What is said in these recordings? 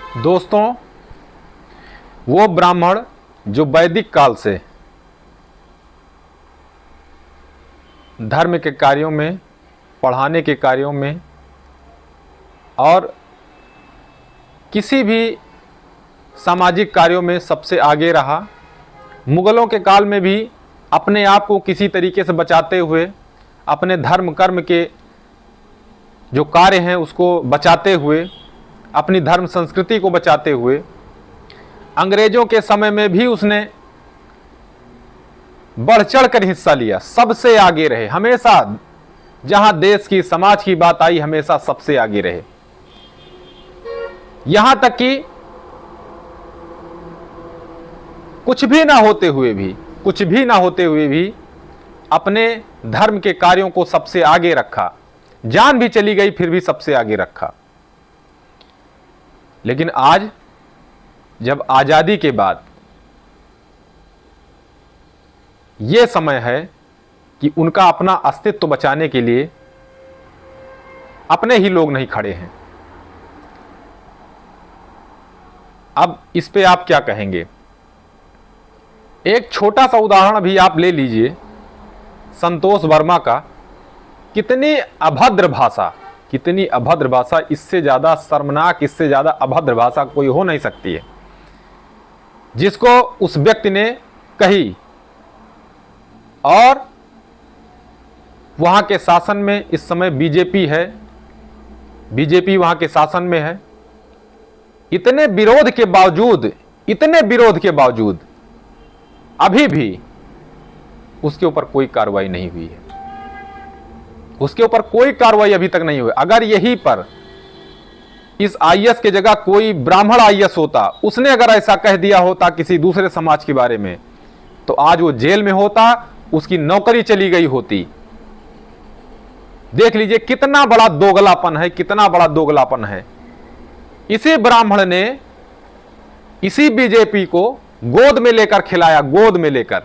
दोस्तों, वो ब्राह्मण जो वैदिक काल से धर्म के कार्यों में, पढ़ाने के कार्यों में और किसी भी सामाजिक कार्यों में सबसे आगे रहा, मुगलों के काल में भी अपने आप को किसी तरीके से बचाते हुए, अपने धर्म कर्म के जो कार्य हैं उसको बचाते हुए, अपनी धर्म संस्कृति को बचाते हुए, अंग्रेजों के समय में भी उसने बढ़ चढ़ कर हिस्सा लिया, सबसे आगे रहे, हमेशा जहां देश की समाज की बात आई हमेशा सबसे आगे रहे। यहां तक कि कुछ भी ना होते हुए भी अपने धर्म के कार्यों को सबसे आगे रखा, जान भी चली गई फिर भी सबसे आगे रखा। लेकिन आज जब आजादी के बाद यह समय है कि उनका अपना अस्तित्व बचाने के लिए अपने ही लोग नहीं खड़े हैं, अब इस पे आप क्या कहेंगे? एक छोटा सा उदाहरण भी आप ले लीजिए संतोष वर्मा का। कितनी अभद्र भाषा, इससे ज्यादा शर्मनाक, इससे ज्यादा अभद्र भाषा कोई हो नहीं सकती है, जिसको उस व्यक्ति ने कही। और वहां के शासन में इस समय बीजेपी है, बीजेपी वहां के शासन में है। इतने विरोध के बावजूद अभी भी उसके ऊपर कोई कार्रवाई नहीं हुई है, उसके ऊपर कोई कार्रवाई अभी तक नहीं हुई। अगर यही पर इस आईएएस के जगह कोई ब्राह्मण आईएएस होता, उसने अगर ऐसा कह दिया होता किसी दूसरे समाज के बारे में, तो आज वो जेल में होता, उसकी नौकरी चली गई होती। देख लीजिए कितना बड़ा दोगलापन है। इसी ब्राह्मण ने इसी बीजेपी को गोद में लेकर खिलाया, गोद में लेकर।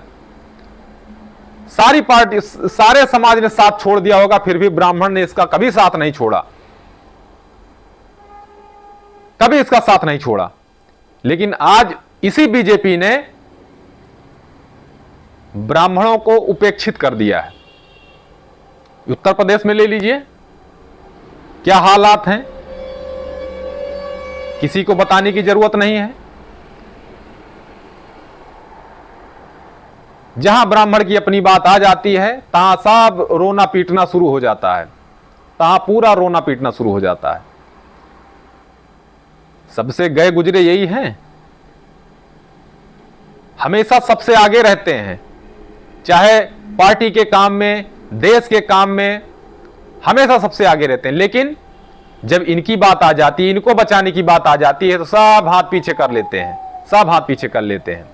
सारी पार्टी, सारे समाज ने साथ छोड़ दिया होगा, फिर भी ब्राह्मण ने इसका कभी साथ नहीं छोड़ा, लेकिन आज इसी बीजेपी ने ब्राह्मणों को उपेक्षित कर दिया है। उत्तर प्रदेश में ले लीजिए क्या हालात हैं, किसी को बताने की जरूरत नहीं है। जहां ब्राह्मण की अपनी बात आ जाती है, तहां सब रोना पीटना शुरू हो जाता है, सबसे गए गुजरे यही हैं, हमेशा सबसे आगे रहते हैं, चाहे पार्टी के काम में, देश के काम में, हमेशा सबसे आगे रहते हैं। लेकिन जब इनकी बात आ जाती है, इनको बचाने की बात आ जाती है, तो सब हाथ पीछे कर लेते हैं।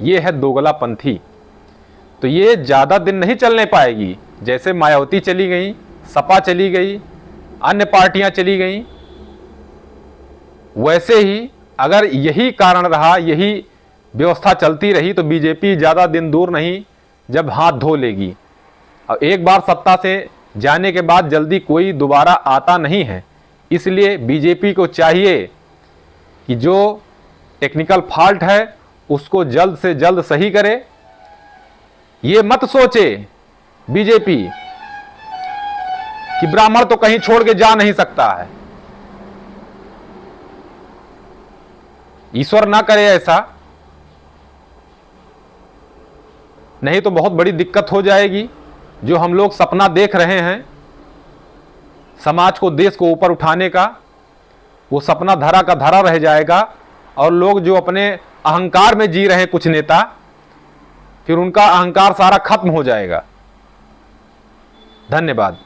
यह है दोगलापंथी। तो ये ज्यादा दिन नहीं चलने पाएगी। जैसे मायावती चली गई, सपा चली गई, अन्य पार्टियां चली गई, वैसे ही अगर यही कारण रहा, यही व्यवस्था चलती रही, तो बीजेपी ज्यादा दिन दूर नहीं जब हाथ धो लेगी। और एक बार सत्ता से जाने के बाद जल्दी कोई दोबारा आता नहीं है। इसलिए बीजेपी को चाहिए कि जो टेक्निकल फॉल्ट है उसको जल्द से जल्द सही करे। ये मत सोचे बीजेपी कि ब्राह्मण तो कहीं छोड़ के जा नहीं सकता है, ईश्वर ना करे ऐसा, नहीं तो बहुत बड़ी दिक्कत हो जाएगी। जो हम लोग सपना देख रहे हैं समाज को, देश को ऊपर उठाने का, वो सपना धरा का धरा रह जाएगा। और लोग जो अपने अहंकार में जी रहे हैं, कुछ नेता, फिर उनका अहंकार सारा खत्म हो जाएगा। धन्यवाद।